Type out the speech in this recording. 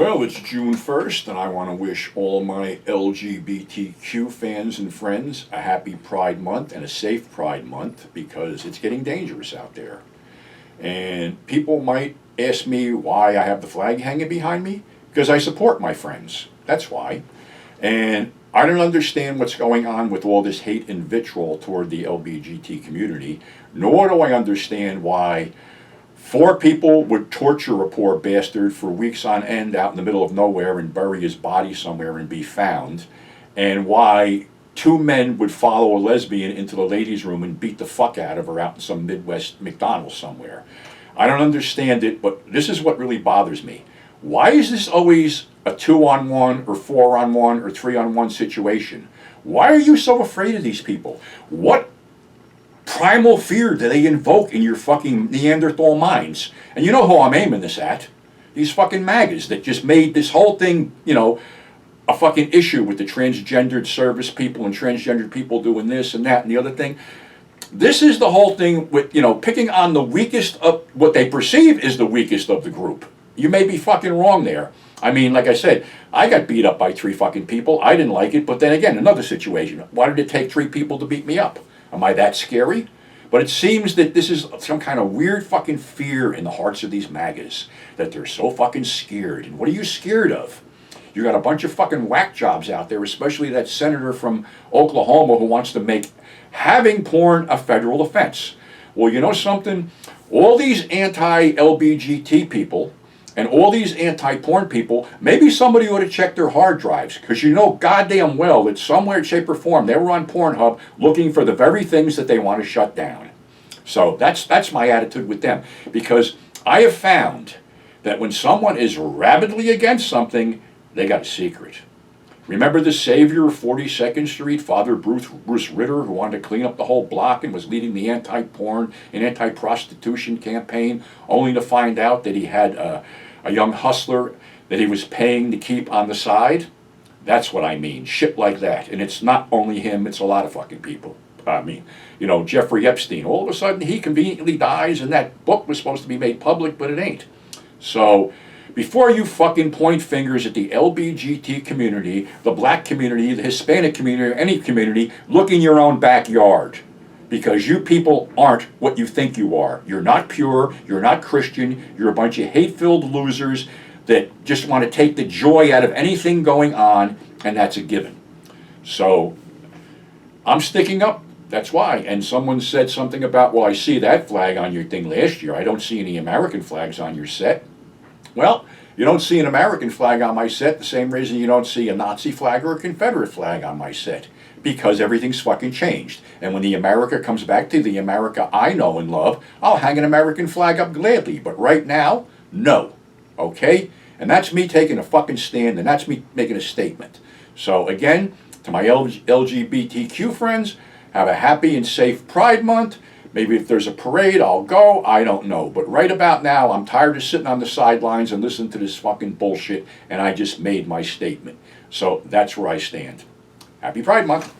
Well, it's June 1st, and I want to wish all my LGBTQ fans and friends a happy Pride Month and a safe Pride Month, because it's getting dangerous out there. And people might ask me why I have the flag hanging behind me, because I support my friends. That's why. And I don't understand what's going on with all this hate and vitriol toward the LBGT community, nor do I understand why 4 people would torture a poor bastard for weeks on end out in the middle of nowhere and bury his body somewhere and be found, and why 2 men would follow a lesbian into the ladies' room and beat the fuck out of her out in some Midwest McDonald's somewhere. I don't understand it, but this is what really bothers me. Why is this always a 2-on-1 or 4-on-1 or 3-on-1 situation? Why are you so afraid of these people? What primal fear do they invoke in your fucking Neanderthal minds? And you know who I'm aiming this at? These fucking MAGAs that just made this whole thing, a fucking issue with the transgendered service people and transgendered people doing this and that and the other thing. This is the whole thing with, picking on the weakest of what they perceive is the weakest of the group. You may be fucking wrong there. I mean, like I said, I got beat up by 3 fucking people. I didn't like it, but then again, another situation. Why did it take 3 people to beat me up? Am I that scary? But it seems that this is some kind of weird fucking fear in the hearts of these MAGAs, that they're so fucking scared. And what are you scared of? You got a bunch of fucking whack jobs out there, especially that senator from Oklahoma who wants to make having porn a federal offense. Well, you know something? All these anti-LBGT people and all these anti-porn people, maybe somebody ought to check their hard drives, because you know goddamn well that somewhere, shape, or form, they were on Pornhub looking for the very things that they want to shut down. So that's my attitude with them, because I have found that when someone is rabidly against something, they got a secret. Remember the savior of 42nd Street, Father Bruce Ritter, who wanted to clean up the whole block and was leading the anti-porn and anti-prostitution campaign, only to find out that he had a young hustler that he was paying to keep on the side? That's what I mean, shit like that. And it's not only him, it's a lot of fucking people. I mean, Jeffrey Epstein, all of a sudden he conveniently dies and that book was supposed to be made public, but it ain't. So before you fucking point fingers at the LBGT community, the black community, the Hispanic community, or any community, look in your own backyard. Because you people aren't what you think you are. You're not pure, you're not Christian, you're a bunch of hate-filled losers that just want to take the joy out of anything going on, and that's a given. So, I'm sticking up, that's why. And someone said something about, well, I see that flag on your thing last year, I don't see any American flags on your set. Well, you don't see an American flag on my set the same reason you don't see a Nazi flag or a Confederate flag on my set. Because everything's fucking changed. And when the America comes back to the America I know and love, I'll hang an American flag up gladly. But right now, no. Okay? And that's me taking a fucking stand, and that's me making a statement. So again, to my LGBTQ friends, have a happy and safe Pride Month. Maybe if there's a parade, I'll go. I don't know. But right about now, I'm tired of sitting on the sidelines and listening to this fucking bullshit, and I just made my statement. So that's where I stand. Happy Pride Month.